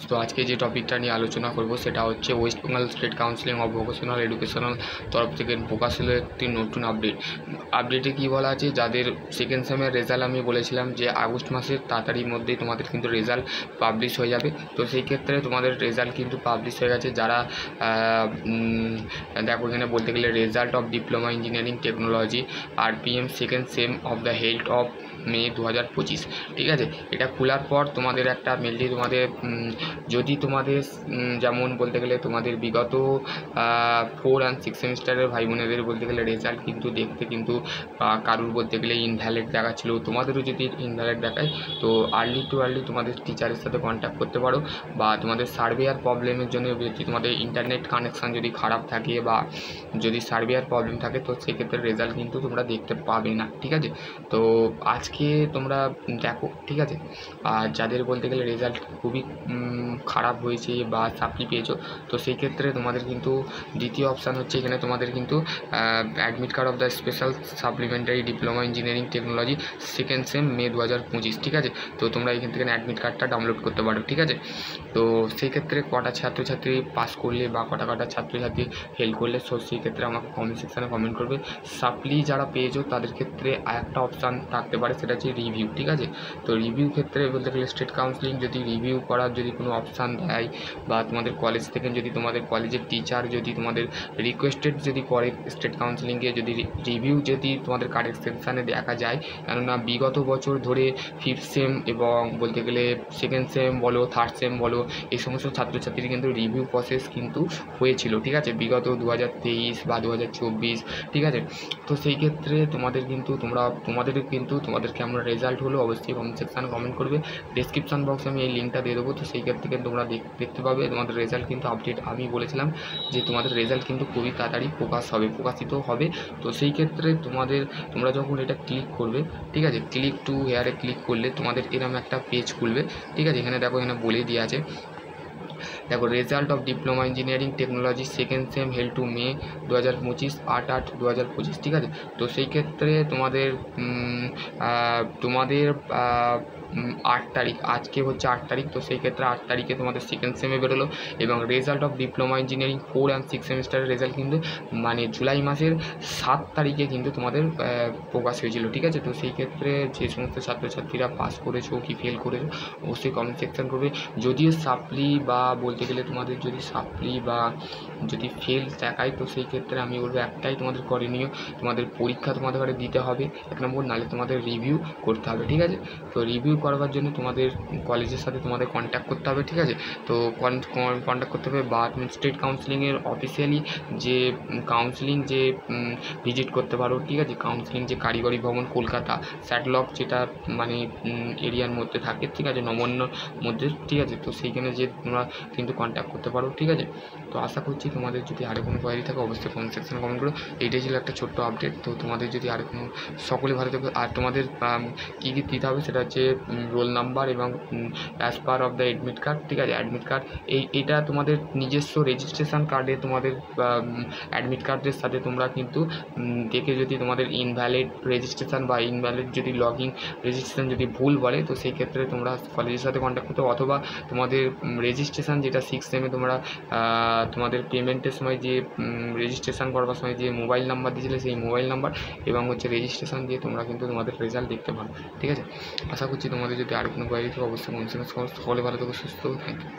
তো আজকে যে টপিকটা নিয়ে আলোচনা করব সেটা হচ্ছে West Bengal state counselling of vocational educational তরফ থেকে প্রকাশ হলো একটি নতুন আপডেটে কী বলা আছে, যাদের সেকেন্ড সেমের রেজাল্ট আমি বলেছিলাম যে আগস্ট মাসের তাড়াতাড়ির মধ্যেই তোমাদের কিন্তু রেজাল্ট পাবলিশ হয়ে যাবে। তো সেই ক্ষেত্রে তোমাদের রেজাল্ট কিন্তু পাবলিশ হয়ে গেছে। যারা দেখো এখানে বলতে গেলে result of diploma engineering technology RPM second same of the held of May 2025, ঠিক আছে। এটা খোলার পর তোমাদের একটা মেনলি তোমাদের যদি তোমাদের যেমন বলতে গেলে তোমাদের বিগত 4 and 6 সেমিস্টারের ভাই বোনেদের বলতে গেলে রেজাল্ট কিন্তু দেখতে কিন্তু কারুর বলতে গেলে ইনভ্যালিড দেখাচ্ছিলো, তোমাদেরও যদি ইনভ্যালিড দেখায় তো আর্লি তোমাদের টিচারের সাথে কন্ট্যাক্ট করতে পারো, বা তোমাদের সার্ভেয়ার প্রবলেমের জন্য যদি তোমাদের ইন্টারনেট কানেকশান যদি খারাপ থাকে বা যদি সার্ভেয়ার প্রবলেম থাকে তো সেক্ষেত্রে রেজাল্ট কিন্তু তোমরা দেখতে পাবে না, ঠিক আছে। তো আজকে তোমরা দেখো, ঠিক আছে। আর যাদের বলতে গেলে রেজাল্ট খুবই খারাপ হয়েছে বা সাপ্লি পেয়েছো তো সেই ক্ষেত্রে তোমাদের কিন্তু দ্বিতীয় অপশান হচ্ছে এখানে তোমাদের কিন্তু admit card of the special supplementary diploma engineering technology second sem May 2025, ঠিক আছে। তো তোমরা এখান থেকে অ্যাডমিট কার্ডটা ডাউনলোড করতে পারো, ঠিক আছে। তো সেই ক্ষেত্রে কটা ছাত্রছাত্রী পাস করলে বা কটা ছাত্রছাত্রী ফেল করলে সেই ক্ষেত্রে আমাকে কমেন্ট সেকশানে কমেন্ট করবে। সাপ্লি যারা পেয়েছো তাদের ক্ষেত্রে আরেকটা অপশান থাকতে পারে, সেটা হচ্ছে রিভিউ, ঠিক আছে। তো রিভিউ ক্ষেত্রে বলতে গেলে স্টেট কাউন্সিলিং যদি রিভিউ করার যদি কোনো অপশান দেয় বা তোমাদের কলেজ থেকে যদি তোমাদের কলেজের টিচার যদি তোমাদের রিকোয়েস্টেড যদি করে স্টেট কাউন্সিলিংয়ে যদি রিভিউ যদি তোমাদের কারেক্ট সেকশানে দেখা যায়, কেননা বিগত বছর ধরে ফিফথ সেম এবং বলতে গেলে সেকেন্ড সেম বলো থার্ড সেম বলো এই সমস্ত ছাত্রছাত্রীর কিন্তু রিভিউ প্রসেস কিন্তু হয়েছিল, ঠিক আছে, বিগত 2023 বা 2024, ঠিক আছে। তো সেই ক্ষেত্রে তোমাদের কিন্তু তোমাদের কেমন রেজাল্ট হলো অবশ্যই কমেন্ট সেকশানে কমেন্ট করবে। ডেসক্রিপশন বক্সে আমি এই লিঙ্কটা দিয়ে দেবো, তো সেই ক্ষেত্রে থেকে তোমরা দেখতে পাবে তোমাদের রেজাল্ট কিন্তু আপডেট। আমি বলেছিলাম যে তোমাদের রেজাল্ট কিন্তু খুবই তাড়াতাড়ি প্রকাশিত হবে। তো সেই ক্ষেত্রে তোমরা যখন এটা ক্লিক করবে, ঠিক আছে, ক্লিক টু হেয়ারে ক্লিক করলে তোমাদের এরকম একটা পেজ খুলবে, ঠিক আছে। এখানে দেখো, এখানে বলে দিয়ে আছে, দেখো result of diploma engineering technology second sem held to May 2025 8/8/2025, ঠিক আছে। তো সেই ক্ষেত্রে তোমাদের 8 তারিখ, আজকে হচ্ছে 8 তারিখ, তো সেই ক্ষেত্রে 8 তারিখে তোমাদের সেকেন্ড সেমে বেরোলো এবং result of diploma engineering 4 and 6 সেমিস্টারের রেজাল্ট কিন্তু মানে জুলাই মাসের 7 তারিখে কিন্তু তোমাদের প্রকাশ হয়েছিল, ঠিক আছে। তো সেই ক্ষেত্রে যে সমস্ত ছাত্রছাত্রীরা পাস করেছো কি ফেল করেছো অবশ্যই কমেন্ট সেকশন করবে। যদিও সাপ্লি বা বলতে গেলে তোমাদের যদি সাপ্লি বা যদি ফেল দেখায় তো সেই ক্ষেত্রে আমি বলবো একটাই তোমাদের করণীয়, তোমাদের পরীক্ষা তোমাদের ঘরে দিতে হবে 1 নম্বর, নাহলে তোমাদের রিভিউ করতে হবে, ঠিক আছে। তো রিভিউ করবার জন্য তোমাদের কলেজের সাথে তোমাদের কন্ট্যাক্ট করতে হবে, ঠিক আছে। তো কন্ট্যাক্ট করতে হবে বা তুমি স্টেট কাউন্সিলিংয়ের অফিসিয়ালি যে কাউন্সিলিং যে ভিজিট করতে পারো, ঠিক আছে। কাউন্সিলিং যে কারিগরি ভবন কলকাতা স্যাটলক যেটা মানে এরিয়ার মধ্যে থাকে, ঠিক আছে, নমন্যর মধ্যে, ঠিক আছে। তো সেইখানে যে তোমরা কিন্তু কন্ট্যাক্ট করতে পারো, ঠিক আছে। তো আশা করছি তোমাদের যদি আরও কোনো কোয়ারি থাকে অবশ্যই কমেন্ট সেকশনে কমেন্ট করো। এইটাই ছিল একটা ছোট্ট আপডেট। তো তোমাদের যদি আরও কোনো সকলে ভালো থাকবে, আর তোমাদের কী দিতে হবে সেটা হচ্ছে রোল নাম্বার এবং as per of the admit card, ঠিক আছে। অ্যাডমিট কার্ড এইটা তোমাদের নিজস্ব রেজিস্ট্রেশন কার্ডে তোমাদের অ্যাডমিট কার্ডের সাথে তোমরা কিন্তু দেখে যদি তোমাদের ইনভ্যালিড রেজিস্ট্রেশন বা ইনভ্যালিড যদি লগইন রেজিস্ট্রেশন যদি ভুল বলে তো সেই ক্ষেত্রে তোমরা কলেজের সাথে কন্ট্যাক্ট করতে, অথবা তোমাদের রেজিস্ট্রেশন যেটা 6 সেমে তোমরা তোমাদের পেমেন্টের সময় যে রেজিস্ট্রেশন করবার সময় যে মোবাইল নাম্বার দিয়েছিলে সেই মোবাইল নাম্বার এবং হচ্ছে রেজিস্ট্রেশন দিয়ে তোমরা কিন্তু তোমাদের রেজাল্ট দেখতে পারো, ঠিক আছে। আশা করছি তোমাদের যদি আরও কোনো কোয়ারি থাকে অবশ্যই সকলে ভালো থাকো, সুস্থ থাকো, থ্যাংক ইউ।